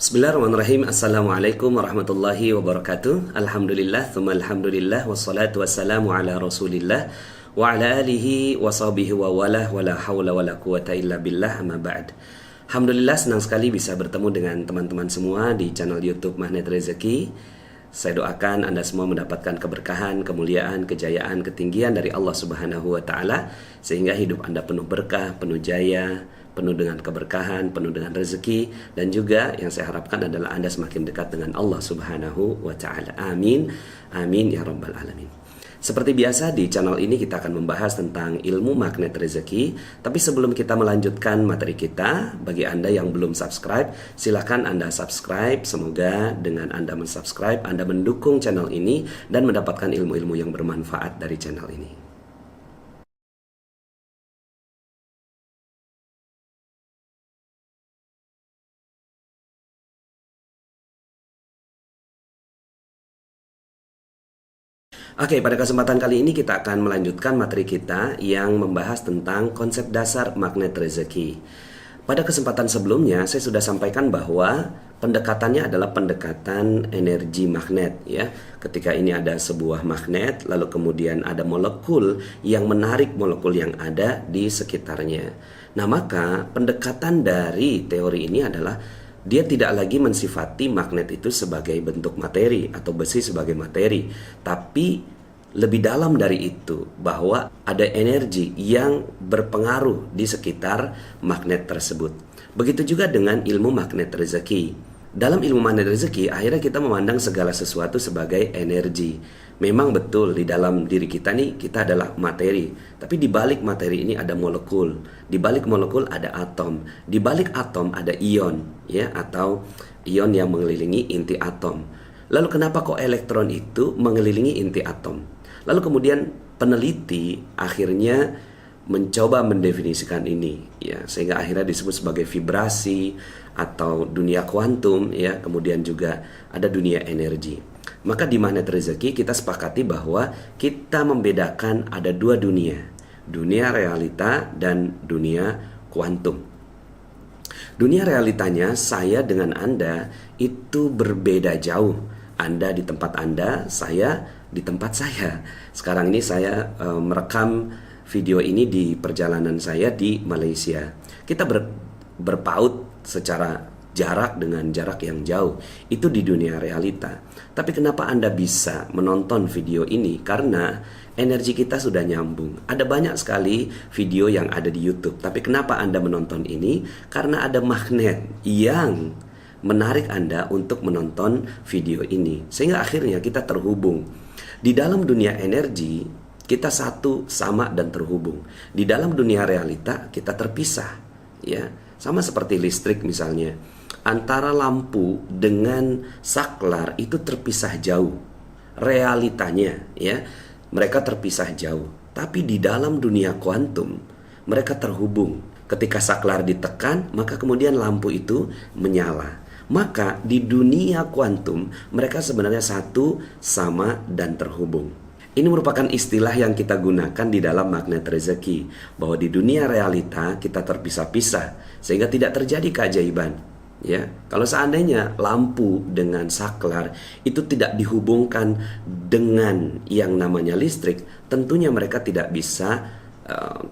Bismillahirrahmanirrahim. Assalamualaikum warahmatullahi wabarakatuh. Alhamdulillah, thumma alhamdulillah, wassalatu wassalamu ala rasulillah wa ala alihi wa sahbihi wa wala hawla wa la quwata illa billah, amma ba'd. Alhamdulillah, senang sekali bisa bertemu dengan teman-teman semua di channel YouTube Magnet Rezeki. Saya doakan Anda semua mendapatkan keberkahan, kemuliaan, kejayaan, ketinggian dari Allah Subhanahu wa taala sehingga hidup Anda penuh berkah, penuh jaya, penuh dengan keberkahan, penuh dengan rezeki, dan juga yang saya harapkan adalah Anda semakin dekat dengan Allah Subhanahu wa taala. Amin. Amin ya rabbal alamin. Seperti biasa di channel ini kita akan membahas tentang ilmu magnet rezeki. Tapi sebelum kita melanjutkan materi kita, bagi Anda yang belum subscribe, silakan Anda subscribe. Semoga dengan Anda mensubscribe, Anda mendukung channel ini dan mendapatkan ilmu-ilmu yang bermanfaat dari channel ini. Oke, pada kesempatan kali ini kita akan melanjutkan materi kita yang membahas tentang konsep dasar magnet rezeki. Pada kesempatan sebelumnya saya sudah sampaikan bahwa pendekatannya adalah pendekatan energi magnet ya. Ketika ini ada sebuah magnet, lalu kemudian ada molekul yang menarik molekul yang ada di sekitarnya. Nah, maka pendekatan dari teori ini adalah dia tidak lagi mensifati magnet itu sebagai bentuk materi atau besi sebagai materi, tapi lebih dalam dari itu bahwa ada energi yang berpengaruh di sekitar magnet tersebut. Begitu juga dengan ilmu magnet rezeki. Dalam ilmu magnet rezeki, akhirnya kita memandang segala sesuatu sebagai energi. Memang betul di dalam diri kita nih kita adalah materi, tapi di balik materi ini ada molekul, di balik molekul ada atom, di balik atom ada ion, ya, atau ion yang mengelilingi inti atom. Lalu kenapa kok elektron itu mengelilingi inti atom? Lalu kemudian peneliti akhirnya mencoba mendefinisikan ini, ya, sehingga akhirnya disebut sebagai vibrasi atau dunia kuantum, ya, kemudian juga ada dunia energi. Maka di magnet rezeki kita sepakati bahwa kita membedakan ada dua dunia, dunia realita dan dunia kuantum. Dunia realitanya saya dengan Anda itu berbeda jauh. Anda di tempat Anda, saya di tempat saya. Sekarang ini saya merekam video ini di perjalanan saya di Malaysia. Kita berpaut secara jarak dengan jarak yang jauh. Itu di dunia realita. Tapi kenapa Anda bisa menonton video ini? Karena energi kita sudah nyambung. Ada banyak sekali video yang ada di YouTube. Tapi kenapa Anda menonton ini? Karena ada magnet yang menarik Anda untuk menonton video ini. Sehingga akhirnya kita terhubung. Di dalam dunia energi, kita satu, sama, dan terhubung. Di dalam dunia realita, kita terpisah. Ya, sama seperti listrik misalnya. Antara lampu dengan saklar itu terpisah jauh. Realitanya, ya, mereka terpisah jauh. Tapi di dalam dunia kuantum, mereka terhubung. Ketika saklar ditekan, maka kemudian lampu itu menyala. Maka di dunia kuantum mereka sebenarnya satu, sama, dan terhubung. Ini merupakan istilah yang kita gunakan di dalam magnet rezeki, bahwa di dunia realita kita terpisah-pisah sehingga tidak terjadi keajaiban. Ya, kalau seandainya lampu dengan saklar itu tidak dihubungkan dengan yang namanya listrik, tentunya mereka tidak bisa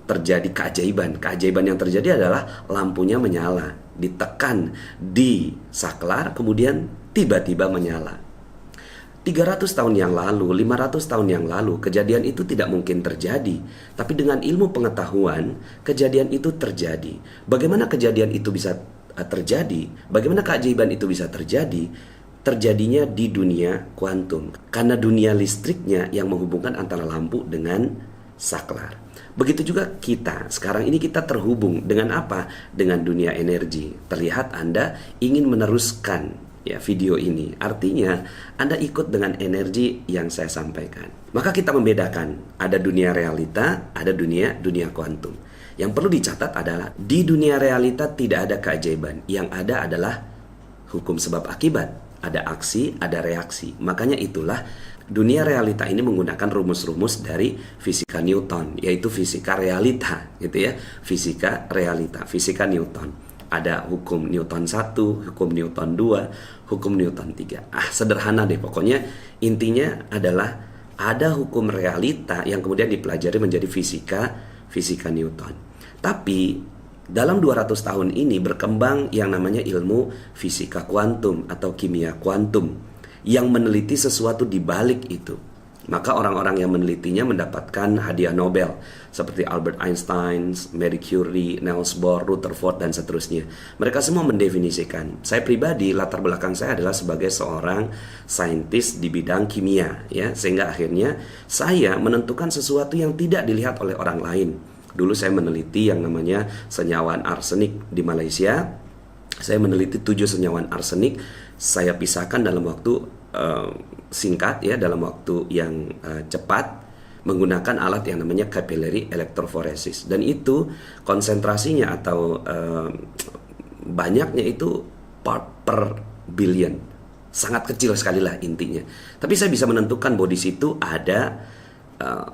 terjadi keajaiban. Keajaiban yang terjadi adalah lampunya menyala, ditekan di saklar, kemudian tiba-tiba menyala. 300 tahun yang lalu, 500 tahun yang lalu, kejadian itu tidak mungkin terjadi. Tapi dengan ilmu pengetahuan, kejadian itu terjadi. Bagaimana kejadian itu bisa terjadi? Bagaimana keajaiban itu bisa terjadi? Terjadinya di dunia kuantum. Karena dunia listriknya yang menghubungkan antara lampu dengan saklar. Begitu juga kita. Sekarang ini kita terhubung dengan apa? Dengan dunia energi. Terlihat Anda ingin meneruskan ya video ini. Artinya Anda ikut dengan energi yang saya sampaikan. Maka kita membedakan ada dunia realita, ada dunia kuantum. Yang perlu dicatat adalah di dunia realita tidak ada keajaiban. Yang ada adalah hukum sebab akibat. Ada aksi, ada reaksi. Makanya itulah dunia realita ini menggunakan rumus-rumus dari fisika Newton, yaitu fisika realita, gitu ya. Fisika realita, fisika Newton. Ada hukum Newton 1, hukum Newton 2, hukum Newton 3. Sederhana deh pokoknya. Intinya adalah ada hukum realita yang kemudian dipelajari menjadi fisika Newton. Tapi dalam 200 tahun ini berkembang yang namanya ilmu fisika kuantum atau kimia kuantum yang meneliti sesuatu di balik itu. Maka orang-orang yang menelitinya mendapatkan hadiah Nobel seperti Albert Einstein, Marie Curie, Niels Bohr, Rutherford, dan seterusnya. Mereka semua mendefinisikan. Saya pribadi, latar belakang saya adalah sebagai seorang saintis di bidang kimia, ya, sehingga akhirnya saya menentukan sesuatu yang tidak dilihat oleh orang lain. Dulu saya meneliti yang namanya senyawa arsenik di Malaysia. Saya meneliti 7 senyawa arsenik. Saya pisahkan dalam waktu singkat, ya, dalam waktu yang cepat menggunakan alat yang namanya capillary electrophoresis. Dan itu konsentrasinya atau banyaknya itu part per billion. Sangat kecil sekali lah intinya. Tapi saya bisa menentukan bahwa di situ ada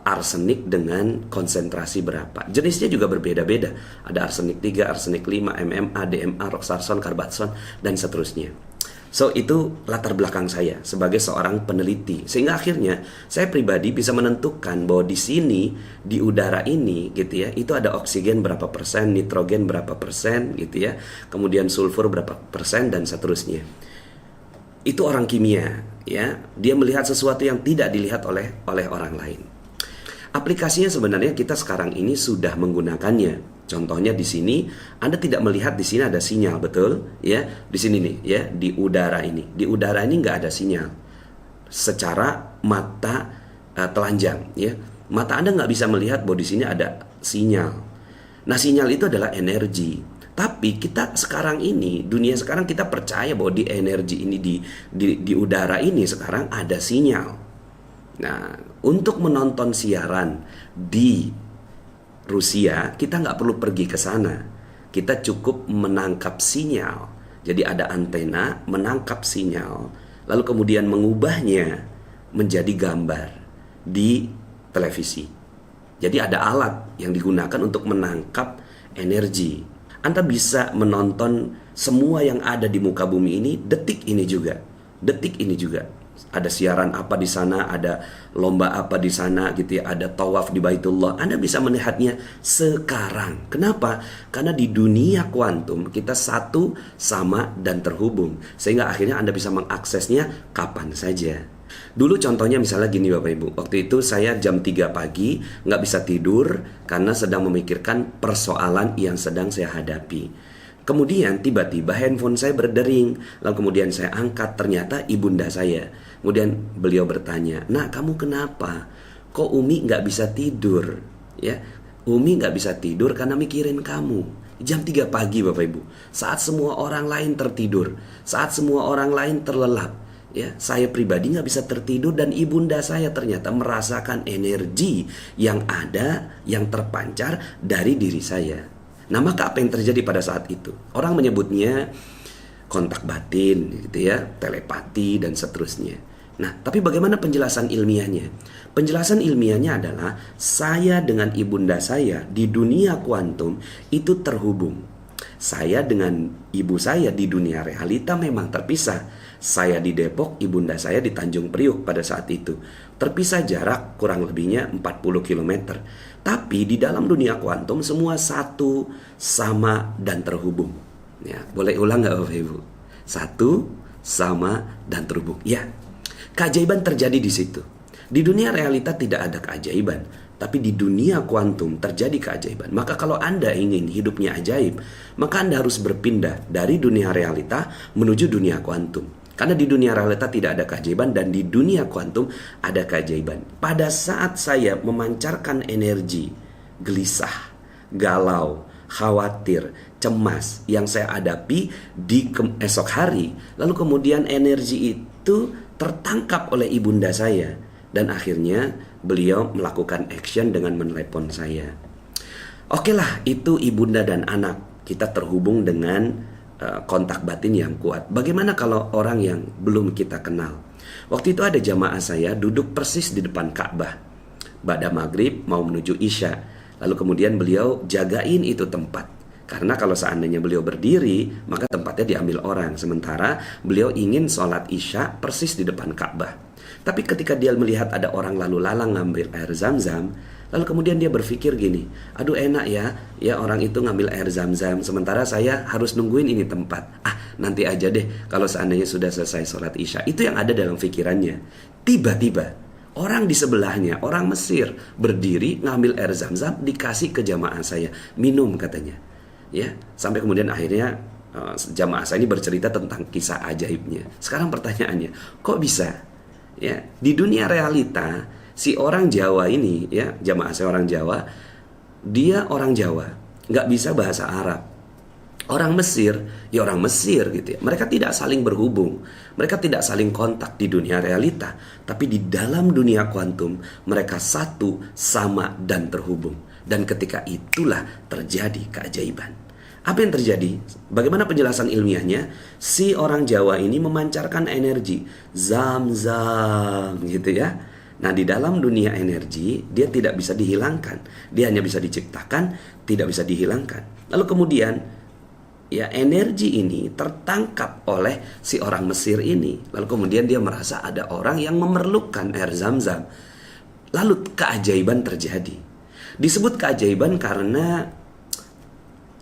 arsenik dengan konsentrasi berapa. Jenisnya juga berbeda-beda. Ada arsenik 3, arsenik 5, MMA, DMA, roxarson, carbaxon, dan seterusnya. So itu latar belakang saya sebagai seorang peneliti. Sehingga akhirnya saya pribadi bisa menentukan bahwa di sini, di udara ini gitu ya, itu ada oksigen berapa persen, nitrogen berapa persen gitu ya, kemudian sulfur berapa persen, dan seterusnya. Itu orang kimia, ya. Dia melihat sesuatu yang tidak dilihat oleh orang lain. Aplikasinya sebenarnya kita sekarang ini sudah menggunakannya. Contohnya di sini Anda tidak melihat di sini ada sinyal, betul? Ya, di sini nih, ya, di udara ini. Di udara ini nggak ada sinyal. Secara mata telanjang, ya. Mata Anda nggak bisa melihat bahwa di sini ada sinyal. Nah, sinyal itu adalah energi. Tapi kita sekarang ini, dunia sekarang kita percaya bahwa di energi ini di udara ini sekarang ada sinyal. Nah, untuk menonton siaran di Rusia, kita nggak perlu pergi ke sana. Kita cukup menangkap sinyal. Jadi ada antena menangkap sinyal, lalu kemudian mengubahnya menjadi gambar di televisi. Jadi ada alat yang digunakan untuk menangkap energi. Anda bisa menonton semua yang ada di muka bumi ini detik ini juga. Detik ini juga. Ada siaran apa di sana, ada lomba apa di sana gitu ya, ada tawaf di Baitullah. Anda bisa melihatnya sekarang. Kenapa? Karena di dunia kuantum kita satu, sama, dan terhubung. Sehingga akhirnya Anda bisa mengaksesnya kapan saja. Dulu contohnya misalnya gini Bapak Ibu. Waktu itu saya jam 3 pagi nggak bisa tidur karena sedang memikirkan persoalan yang sedang saya hadapi. Kemudian tiba-tiba handphone saya berdering. Lalu kemudian saya angkat, ternyata ibunda saya. Kemudian beliau bertanya, "Nak, kamu kenapa? Kok Umi nggak bisa tidur?" Ya, Umi nggak bisa tidur karena mikirin kamu. Jam 3 pagi Bapak Ibu. Saat semua orang lain tertidur. Saat semua orang lain terlelap. Ya, saya pribadi nggak bisa tertidur dan ibunda saya ternyata merasakan energi yang ada, yang terpancar dari diri saya. Nah, maka apa yang terjadi pada saat itu? Orang menyebutnya kontak batin, gitu ya, telepati, dan seterusnya. Nah, tapi bagaimana penjelasan ilmiahnya? Penjelasan ilmiahnya adalah saya dengan ibunda saya di dunia kuantum itu terhubung. Saya dengan ibu saya di dunia realita memang terpisah. Saya di Depok, ibunda saya di Tanjung Priuk pada saat itu. Terpisah jarak kurang lebihnya 40 km. Tapi di dalam dunia kuantum semua satu, sama, dan terhubung. Ya, boleh ulang nggak Bapak Ibu? Satu, sama, dan terhubung. Ya, keajaiban terjadi di situ. Di dunia realita tidak ada keajaiban, tapi di dunia kuantum terjadi keajaiban. Maka kalau Anda ingin hidupnya ajaib, maka Anda harus berpindah dari dunia realita menuju dunia kuantum. Karena di dunia realita tidak ada keajaiban dan di dunia kuantum ada keajaiban. Pada saat saya memancarkan energi gelisah, galau, khawatir, cemas yang saya hadapi di esok hari, lalu kemudian energi itu tertangkap oleh ibunda saya dan akhirnya beliau melakukan action dengan menelepon saya. Oke lah, itu ibunda dan anak, kita terhubung dengan kontak batin yang kuat. Bagaimana kalau orang yang belum kita kenal? Waktu itu ada jamaah saya duduk persis di depan Ka'bah. Ba'da maghrib mau menuju Isya. Lalu kemudian beliau jagain itu tempat. Karena kalau seandainya beliau berdiri, maka tempatnya diambil orang. Sementara beliau ingin sholat isya persis di depan Ka'bah. Tapi ketika dia melihat ada orang lalu lalang ngambil air zam-zam, lalu kemudian dia berpikir gini, aduh enak ya orang itu ngambil air zam-zam, sementara saya harus nungguin ini tempat. Nanti aja deh kalau seandainya sudah selesai sholat isya. Itu yang ada dalam pikirannya. Tiba-tiba orang di sebelahnya, orang Mesir, berdiri ngambil air zam-zam, dikasih ke jamaah saya, minum katanya. Ya, sampai kemudian akhirnya jamaah saya ini bercerita tentang kisah ajaibnya. Sekarang pertanyaannya, kok bisa? Ya, di dunia realita si orang Jawa ini, ya jamaah saya orang Jawa, dia orang Jawa, nggak bisa bahasa Arab. Orang Mesir, ya orang Mesir gitu ya. Mereka tidak saling berhubung, mereka tidak saling kontak di dunia realita, tapi di dalam dunia kuantum mereka satu, sama dan terhubung. Dan ketika itulah terjadi keajaiban. Apa yang terjadi? Bagaimana penjelasan ilmiahnya? Si orang Jawa ini memancarkan energi zam-zam gitu ya. Nah, di dalam dunia energi dia tidak bisa dihilangkan. Dia hanya bisa diciptakan, tidak bisa dihilangkan. Lalu kemudian ya energi ini tertangkap oleh si orang Mesir ini. Lalu kemudian dia merasa ada orang yang memerlukan air zam-zam. Lalu keajaiban terjadi. Disebut keajaiban karena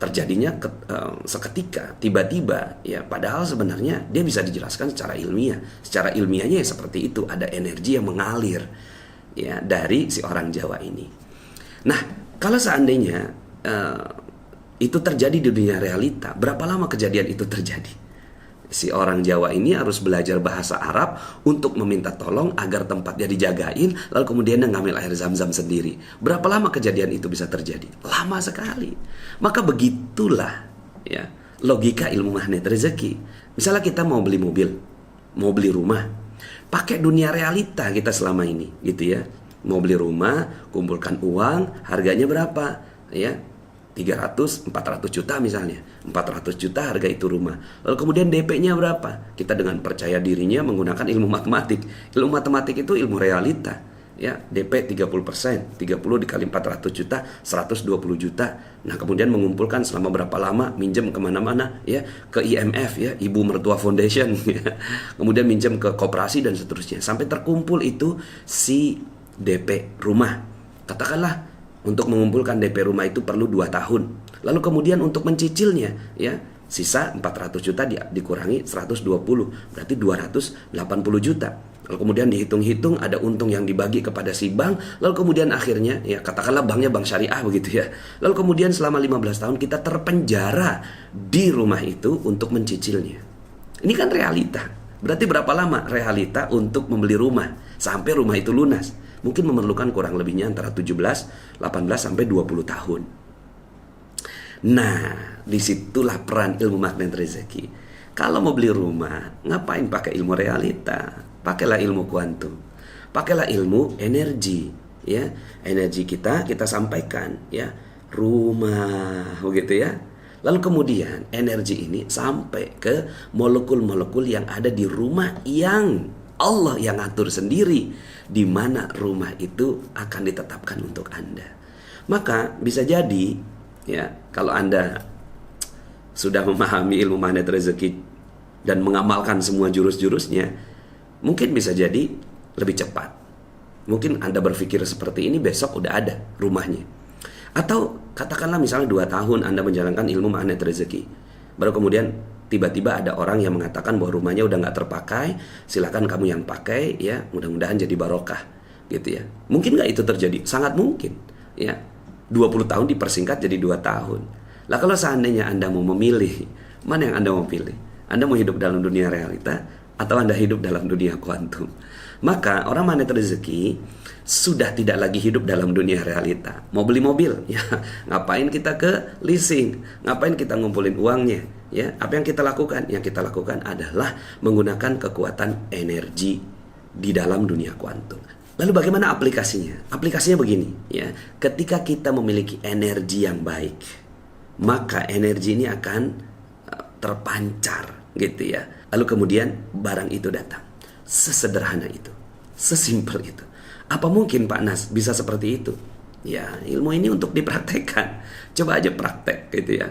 terjadinya seketika, tiba-tiba ya, padahal sebenarnya dia bisa dijelaskan secara ilmiah. Secara ilmiahnya ya seperti itu, ada energi yang mengalir ya dari si orang Jawa ini. Nah, kalau seandainya itu terjadi di dunia realita, berapa lama kejadian itu terjadi? Si orang Jawa ini harus belajar bahasa Arab untuk meminta tolong agar tempatnya dijagain, lalu kemudian dia ngambil air zam-zam sendiri. Berapa lama kejadian itu bisa terjadi? Lama sekali. Maka begitulah ya logika ilmu magnet rezeki. Misalnya kita mau beli mobil, mau beli rumah, pakai dunia realita kita selama ini gitu ya. Mau beli rumah, kumpulkan uang, harganya berapa? Ya, 300, 400 juta misalnya. 400 juta harga itu rumah. Lalu kemudian DP-nya berapa? Kita dengan percaya dirinya menggunakan ilmu matematik. Ilmu matematik itu ilmu realita. Ya, DP 30%, 30 dikali 400 juta, 120 juta. Nah, kemudian mengumpulkan selama berapa lama, minjem kemana-mana, ya, ke IMF, ya, Ibu Mertua Foundation, ya. Kemudian minjem ke koperasi dan seterusnya. Sampai terkumpul itu si DP rumah. Katakanlah untuk mengumpulkan DP rumah itu perlu 2 tahun. Lalu kemudian untuk mencicilnya, ya, sisa 400 juta dikurangi 120, berarti 280 juta. Lalu kemudian dihitung-hitung ada untung yang dibagi kepada si bank. Lalu kemudian akhirnya, ya katakanlah banknya bank syariah begitu ya. Lalu kemudian selama 15 tahun kita terpenjara di rumah itu untuk mencicilnya. Ini kan realita. Berarti berapa lama realita untuk membeli rumah sampai rumah itu lunas? Mungkin memerlukan kurang lebihnya antara 17, 18 sampai 20 tahun. Nah, disitulah peran ilmu magnet rezeki. Kalau mau beli rumah, ngapain pakai ilmu realita? Pakailah ilmu kuantum. Pakailah ilmu energi, ya. Energi kita sampaikan, ya. Rumah, begitu ya. Lalu kemudian energi ini sampai ke molekul-molekul yang ada di rumah yang Allah yang atur sendiri di mana rumah itu akan ditetapkan untuk Anda. Maka bisa jadi ya, kalau Anda sudah memahami ilmu magnet rezeki dan mengamalkan semua jurus-jurusnya, mungkin bisa jadi lebih cepat. Mungkin Anda berpikir seperti ini, besok udah ada rumahnya. Atau katakanlah misalnya 2 tahun Anda menjalankan ilmu magnet rezeki, baru kemudian tiba-tiba ada orang yang mengatakan bahwa rumahnya udah nggak terpakai, silakan kamu yang pakai, ya, mudah-mudahan jadi barokah, gitu ya. Mungkin nggak itu terjadi? Sangat mungkin, ya. 20 tahun dipersingkat jadi 2 tahun. Lah kalau seandainya Anda mau memilih, mana yang Anda mau pilih? Anda mau hidup dalam dunia realita atau Anda hidup dalam dunia kuantum? Maka orang magnet rezeki sudah tidak lagi hidup dalam dunia realita. Mau beli mobil, ya, ngapain kita ke leasing? Ngapain kita ngumpulin uangnya? Ya, apa yang kita lakukan? Yang kita lakukan adalah menggunakan kekuatan energi di dalam dunia kuantum. Lalu bagaimana aplikasinya? Aplikasinya begini, ya. Ketika kita memiliki energi yang baik, maka energi ini akan terpancar, gitu ya. Lalu kemudian barang itu datang. Sesederhana itu, sesimpel itu. Apa mungkin Pak Nas bisa seperti itu? Ya, ilmu ini untuk dipraktekkan. Coba aja praktek, gitu ya.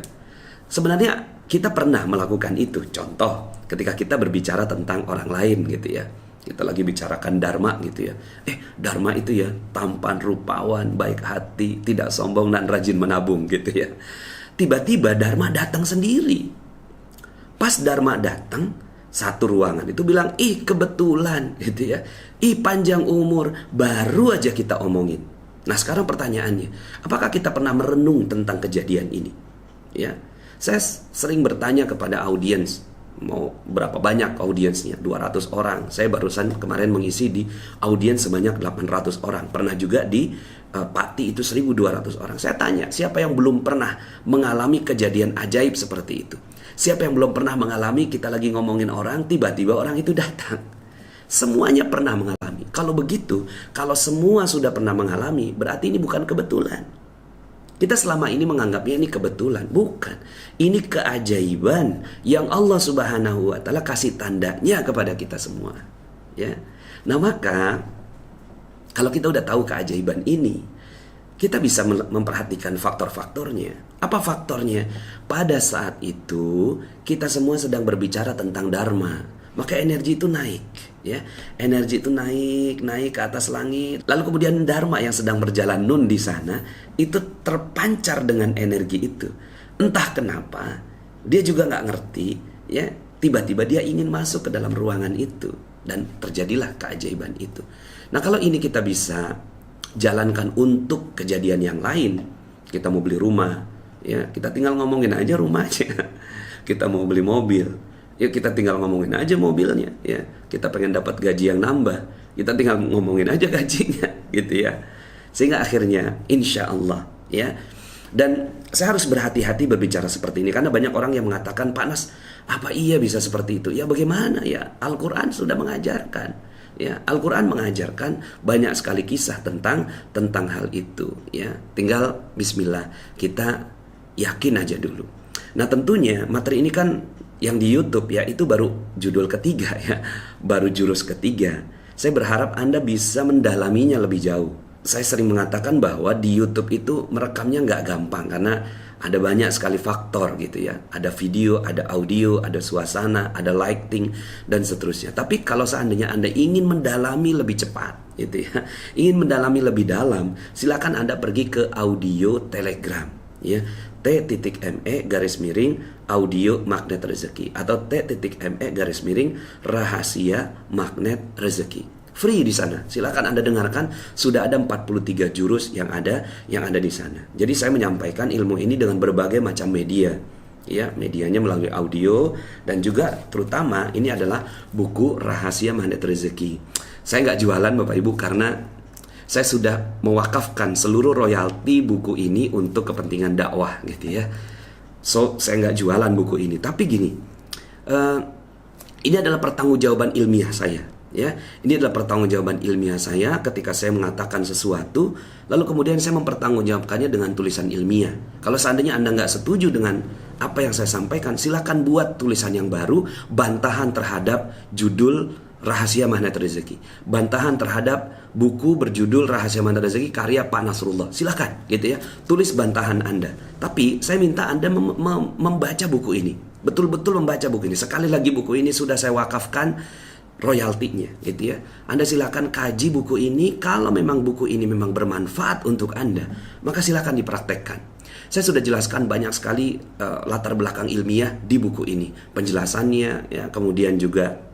Sebenarnya kita pernah melakukan itu. Contoh, ketika kita berbicara tentang orang lain gitu ya. Kita lagi bicarakan Dharma gitu ya. Dharma itu ya tampan, rupawan, baik hati, tidak sombong dan rajin menabung gitu ya. Tiba-tiba Dharma datang sendiri. Pas Dharma datang, satu ruangan itu bilang, ih kebetulan gitu ya. Ih panjang umur, baru aja kita omongin. Nah sekarang pertanyaannya, apakah kita pernah merenung tentang kejadian ini? Ya, saya sering bertanya kepada audiens, mau berapa banyak audiensnya? 200 orang. Saya barusan kemarin mengisi di audiens sebanyak 800 orang. Pernah juga di Pati itu 1200 orang. Saya tanya, siapa yang belum pernah mengalami kejadian ajaib seperti itu? Siapa yang belum pernah mengalami kita lagi ngomongin orang, tiba-tiba orang itu datang? Semuanya pernah mengalami. Kalau begitu, kalau semua sudah pernah mengalami, berarti ini bukan kebetulan. Kita selama ini menganggapnya ini kebetulan. Bukan. Ini keajaiban yang Allah Subhanahu wa Ta'ala kasih tandanya kepada kita semua. Ya. Nah maka, kalau kita udah tahu keajaiban ini, kita bisa memperhatikan faktor-faktornya. Apa faktornya? Pada saat itu, kita semua sedang berbicara tentang Dharma. Maka energi itu naik. Ya, energi itu naik ke atas langit. Lalu kemudian Dharma yang sedang berjalan nun di sana itu terpancar dengan energi itu. Entah kenapa dia juga nggak ngerti. Ya, tiba-tiba dia ingin masuk ke dalam ruangan itu dan terjadilah keajaiban itu. Nah kalau ini kita bisa jalankan untuk kejadian yang lain. Kita mau beli rumah, ya kita tinggal ngomongin aja rumahnya. Kita mau beli mobil, ya kita tinggal ngomongin aja mobilnya, ya. Kita pengen dapat gaji yang nambah, kita tinggal ngomongin aja gajinya, gitu ya. Sehingga akhirnya, insya Allah, ya. Dan saya harus berhati-hati berbicara seperti ini karena banyak orang yang mengatakan, Pak Nas, apa iya bisa seperti itu? Ya bagaimana ya? Al-Quran sudah mengajarkan, ya. Al-Quran mengajarkan banyak sekali kisah tentang hal itu, ya. Tinggal Bismillah kita yakin aja dulu. Nah tentunya materi ini kan yang di YouTube ya itu baru judul ketiga ya, baru jurus ketiga. Saya berharap Anda bisa mendalaminya lebih jauh. Saya sering mengatakan bahwa di YouTube itu merekamnya nggak gampang karena ada banyak sekali faktor gitu ya. Ada video, ada audio, ada suasana, ada lighting dan seterusnya. Tapi kalau seandainya Anda ingin mendalami lebih cepat gitu ya, ingin mendalami lebih dalam, silakan Anda pergi ke audio Telegram ya. T.me audio magnet rezeki atau T.me rahasia magnet rezeki. Free di sana. Silakan Anda dengarkan, sudah ada 43 jurus yang ada di sana. Jadi saya menyampaikan ilmu ini dengan berbagai macam media. Ya, medianya melalui audio dan juga terutama ini adalah buku Rahasia Magnet Rezeki. Saya nggak jualan Bapak Ibu karena saya sudah mewakafkan seluruh royalti buku ini untuk kepentingan dakwah gitu ya. So, saya nggak jualan buku ini. Tapi gini, ini adalah pertanggungjawaban ilmiah saya. Ya, ini adalah pertanggungjawaban ilmiah saya ketika saya mengatakan sesuatu, lalu kemudian saya mempertanggungjawabkannya dengan tulisan ilmiah. Kalau seandainya Anda nggak setuju dengan apa yang saya sampaikan, silakan buat tulisan yang baru, bantahan terhadap judul Rahasia Magnet Rezeki, bantahan terhadap buku berjudul Rahasia Magnet Rezeki karya Pak Nasrullah. Silakan gitu ya, tulis bantahan Anda. Tapi saya minta Anda membaca buku ini, betul-betul membaca buku ini. Sekali lagi buku ini sudah saya wakafkan royaltinya gitu ya. Anda silakan kaji buku ini. Kalau memang buku ini memang bermanfaat untuk Anda, maka silakan dipraktekkan. Saya sudah jelaskan banyak sekali latar belakang ilmiah di buku ini, penjelasannya ya, kemudian juga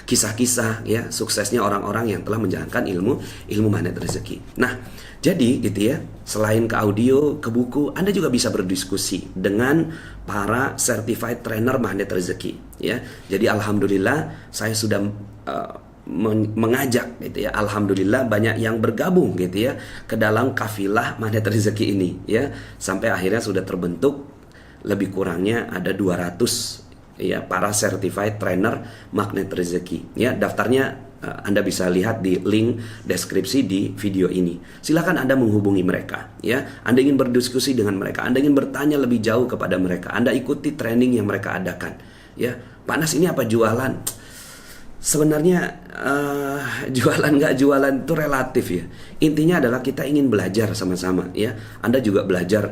kisah-kisah ya suksesnya orang-orang yang telah menjalankan ilmu magnet rezeki. Nah, jadi gitu ya, selain ke audio, ke buku, Anda juga bisa berdiskusi dengan para certified trainer magnet rezeki ya. Jadi alhamdulillah saya sudah mengajak gitu ya. Alhamdulillah banyak yang bergabung gitu ya ke dalam kafilah magnet rezeki ini ya. Sampai akhirnya sudah terbentuk lebih kurangnya ada 200 ya para certified trainer magnet rezeki ya. Daftarnya Anda bisa lihat di link deskripsi di video ini. Silakan Anda menghubungi mereka ya. Anda ingin berdiskusi dengan mereka, Anda ingin bertanya lebih jauh kepada mereka, Anda ikuti training yang mereka adakan ya. Pak Nas, ini apa jualan? Sebenarnya jualan nggak jualan itu relatif ya. Intinya adalah kita ingin belajar sama-sama ya. Anda juga belajar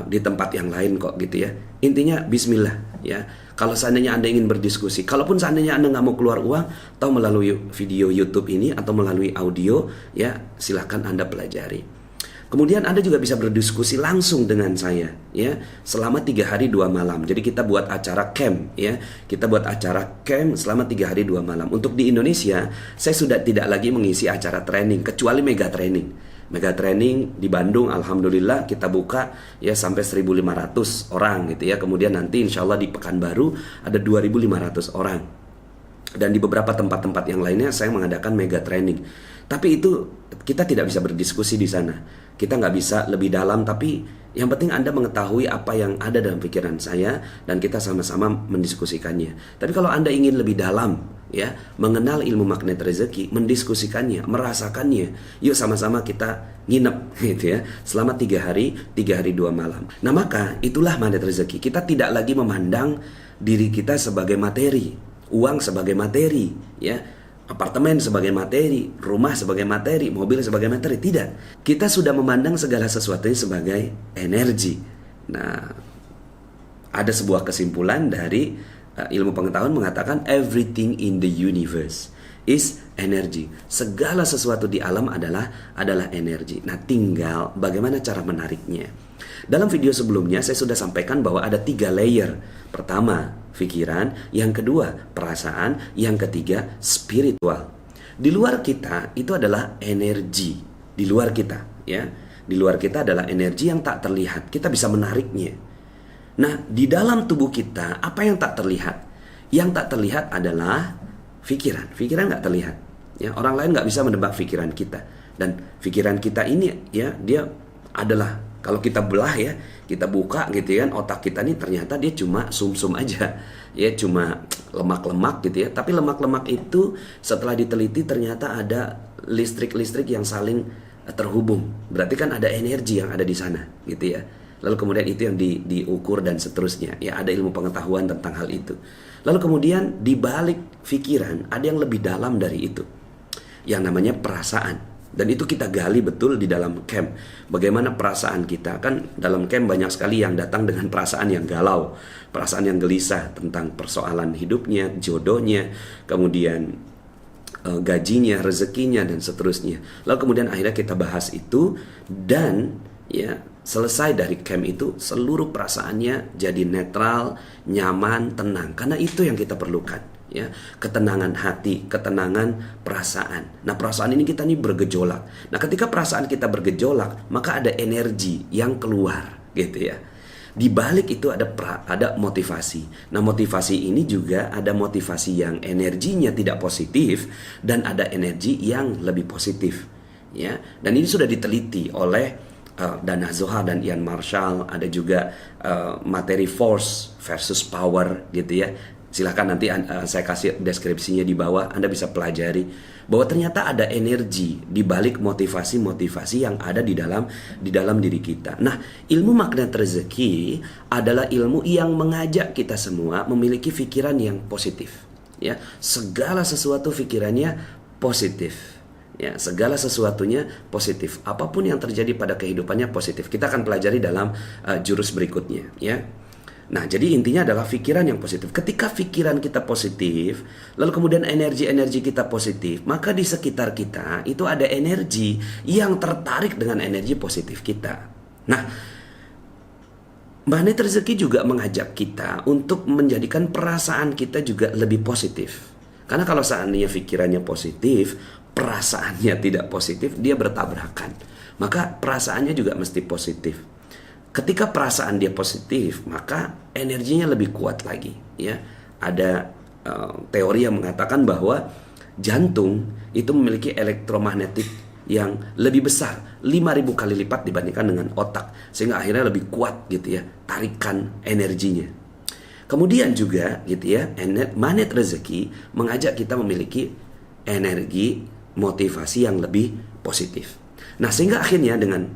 di tempat yang lain kok gitu ya. Intinya Bismillah ya. Kalau seandainya Anda ingin berdiskusi, kalaupun seandainya Anda nggak mau keluar uang, atau melalui video YouTube ini atau melalui audio ya, silahkan Anda pelajari. Kemudian Anda juga bisa berdiskusi langsung dengan saya ya, selama 3 hari 2 malam. Jadi kita buat acara camp ya. Kita buat acara camp selama 3 hari 2 malam. Untuk di Indonesia, saya sudah tidak lagi mengisi acara training kecuali mega training. Mega training di Bandung, alhamdulillah kita buka ya sampai 1.500 orang gitu ya. Kemudian nanti insya Allah di Pekanbaru ada 2.500 orang. Dan di beberapa tempat-tempat yang lainnya saya mengadakan mega training. Tapi itu kita tidak bisa berdiskusi di sana. Kita nggak bisa lebih dalam, tapi yang penting Anda mengetahui apa yang ada dalam pikiran saya dan kita sama-sama mendiskusikannya. Tapi kalau Anda ingin lebih dalam ya, mengenal ilmu magnet rezeki, mendiskusikannya, merasakannya, yuk sama-sama kita nginep gitu ya, selama 3 hari 2 malam. Nah maka itulah magnet rezeki. Kita tidak lagi memandang diri kita sebagai materi, uang sebagai materi ya, apartemen sebagai materi, rumah sebagai materi, mobil sebagai materi. Tidak. Kita sudah memandang segala sesuatunya sebagai energi. Nah, ada sebuah kesimpulan dari ilmu pengetahuan mengatakan everything in the universe is energy. Segala sesuatu di alam adalah energi. Nah, tinggal bagaimana cara menariknya. Dalam video sebelumnya saya sudah sampaikan bahwa ada 3 layer. Pertama, pikiran, yang kedua, perasaan, yang ketiga, spiritual. Di luar kita itu adalah energi. Di luar kita, ya. Di luar kita adalah energi yang tak terlihat. Kita bisa menariknya. Nah, di dalam tubuh kita, apa yang tak terlihat? Yang tak terlihat adalah pikiran. Pikiran nggak terlihat. Ya, orang lain nggak bisa menebak pikiran kita. Dan pikiran kita ini, ya, dia adalah, kalau kita belah ya, kita buka gitu kan, otak kita nih ternyata dia cuma sumsum aja. Ya cuma lemak-lemak gitu ya. Tapi lemak-lemak itu setelah diteliti ternyata ada listrik-listrik yang saling terhubung. Berarti kan ada energi yang ada di sana gitu ya. Lalu kemudian itu yang diukur dan seterusnya. Ya ada ilmu pengetahuan tentang hal itu. Lalu kemudian di balik pikiran ada yang lebih dalam dari itu. Yang namanya perasaan. Dan itu kita gali betul di dalam camp. Bagaimana perasaan kita. Kan dalam camp banyak sekali yang datang dengan perasaan yang galau, perasaan yang gelisah tentang persoalan hidupnya, jodohnya, kemudian gajinya, rezekinya, dan seterusnya. Lalu kemudian akhirnya kita bahas itu. Dan ya selesai dari camp itu seluruh perasaannya jadi netral, nyaman, tenang. Karena itu yang kita perlukan. Ya, ketenangan hati, ketenangan perasaan. Nah, perasaan ini kita nih bergejolak. Nah, ketika perasaan kita bergejolak, maka ada energi yang keluar, gitu ya. Di balik itu ada motivasi. Nah, motivasi ini juga ada motivasi yang energinya tidak positif dan ada energi yang lebih positif, ya. Dan ini sudah diteliti oleh Dana Zohar dan Ian Marshall. Ada juga materi force versus power, gitu ya. Silahkan nanti saya kasih deskripsinya di bawah, Anda bisa pelajari bahwa ternyata ada energi di balik motivasi-motivasi yang ada di dalam diri kita. Nah, ilmu magnet rezeki adalah ilmu yang mengajak kita semua memiliki pikiran yang positif. Ya, segala sesuatu pikirannya positif. Ya, segala sesuatunya positif. Apapun yang terjadi pada kehidupannya positif. Kita akan pelajari dalam jurus berikutnya, ya. Nah, jadi intinya adalah pikiran yang positif. Ketika pikiran kita positif, lalu kemudian energi-energi kita positif, maka di sekitar kita itu ada energi yang tertarik dengan energi positif kita. Nah, magnet rezeki juga mengajak kita untuk menjadikan perasaan kita juga lebih positif. Karena kalau seandainya pikirannya positif, perasaannya tidak positif, dia bertabrakan. Maka perasaannya juga mesti positif. Ketika perasaan dia positif, maka energinya lebih kuat lagi. Ya, ada teori yang mengatakan bahwa jantung itu memiliki elektromagnetik yang lebih besar, 5.000 kali lipat dibandingkan dengan otak, sehingga akhirnya lebih kuat gitu ya, tarikan energinya. Kemudian juga gitu ya, magnet rezeki mengajak kita memiliki energi motivasi yang lebih positif. Nah, sehingga akhirnya dengan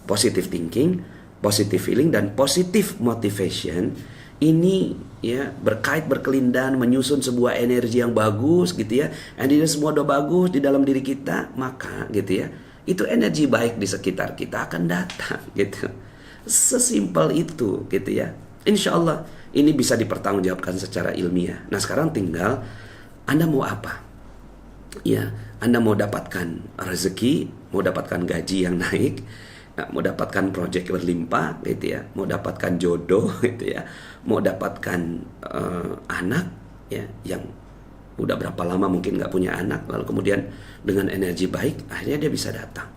positive thinking, positive feeling, dan positive motivation, ini ya berkelindan menyusun sebuah energi yang bagus gitu ya. And ini semua udah bagus di dalam diri kita, maka gitu ya, itu energi baik di sekitar kita akan datang gitu. Sesimpel itu gitu ya. Insya Allah ini bisa dipertanggungjawabkan secara ilmiah. Nah sekarang tinggal Anda mau apa? Ya, Anda mau dapatkan rezeki, mau dapatkan gaji yang naik, mau dapatkan proyek berlimpah gitu ya, mau dapatkan jodoh gitu ya, mau dapatkan anak ya yang udah berapa lama mungkin nggak punya anak, lalu kemudian dengan energi baik akhirnya dia bisa datang.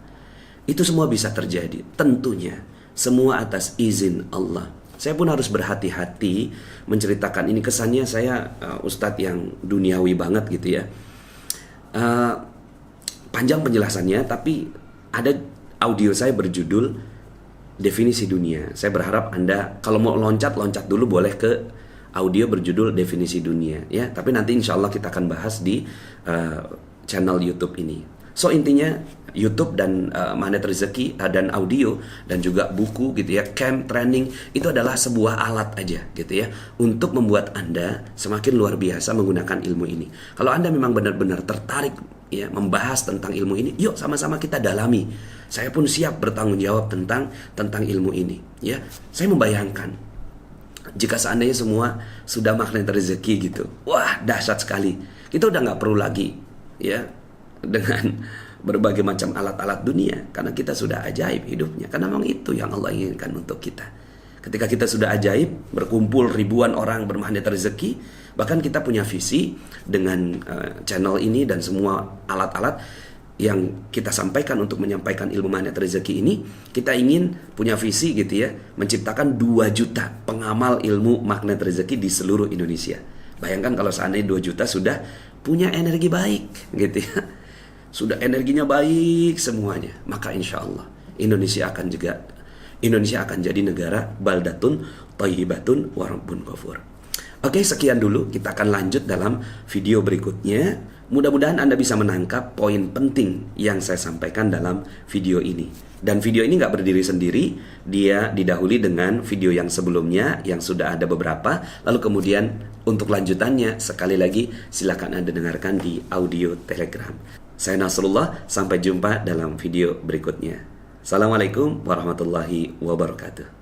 Itu semua bisa terjadi, tentunya semua atas izin Allah. Saya pun harus berhati-hati menceritakan ini, kesannya saya ustadz yang duniawi banget gitu ya. Panjang penjelasannya, tapi ada audio saya berjudul Definisi Dunia. Saya berharap Anda kalau mau loncat dulu boleh ke audio berjudul Definisi Dunia ya. Tapi nanti insya Allah kita akan bahas di channel YouTube ini. So intinya YouTube dan Magnet Rezeki dan audio dan juga buku gitu ya, camp training itu adalah sebuah alat aja gitu ya untuk membuat Anda semakin luar biasa menggunakan ilmu ini. Kalau Anda memang benar-benar tertarik ya membahas tentang ilmu ini, yuk sama-sama kita dalami. Saya pun siap bertanggung jawab tentang ilmu ini ya. Saya membayangkan jika seandainya semua sudah magnet rezeki gitu, wah dahsyat sekali. Kita udah nggak perlu lagi ya dengan berbagai macam alat-alat dunia, karena kita sudah ajaib hidupnya, karena memang itu yang Allah inginkan untuk kita. Ketika kita sudah ajaib, berkumpul ribuan orang bermagnet rezeki, bahkan kita punya visi dengan channel ini dan semua alat-alat yang kita sampaikan untuk menyampaikan ilmu magnet rezeki ini, kita ingin punya visi gitu ya, menciptakan 2 juta pengamal ilmu magnet rezeki di seluruh Indonesia. Bayangkan kalau seandainya 2 juta sudah punya energi baik gitu ya, sudah energinya baik semuanya, maka insya Allah Indonesia akan jadi negara baldatun thayyibatun wa rabbun ghafur. Oke, sekian dulu, kita akan lanjut dalam video berikutnya. Mudah-mudahan Anda bisa menangkap poin penting yang saya sampaikan dalam video ini. Dan video ini nggak berdiri sendiri, dia didahului dengan video yang sebelumnya yang sudah ada beberapa. Lalu kemudian untuk lanjutannya, sekali lagi silakan Anda dengarkan di audio Telegram. Saya Nasrullah, sampai jumpa dalam video berikutnya. Assalamualaikum warahmatullahi wabarakatuh.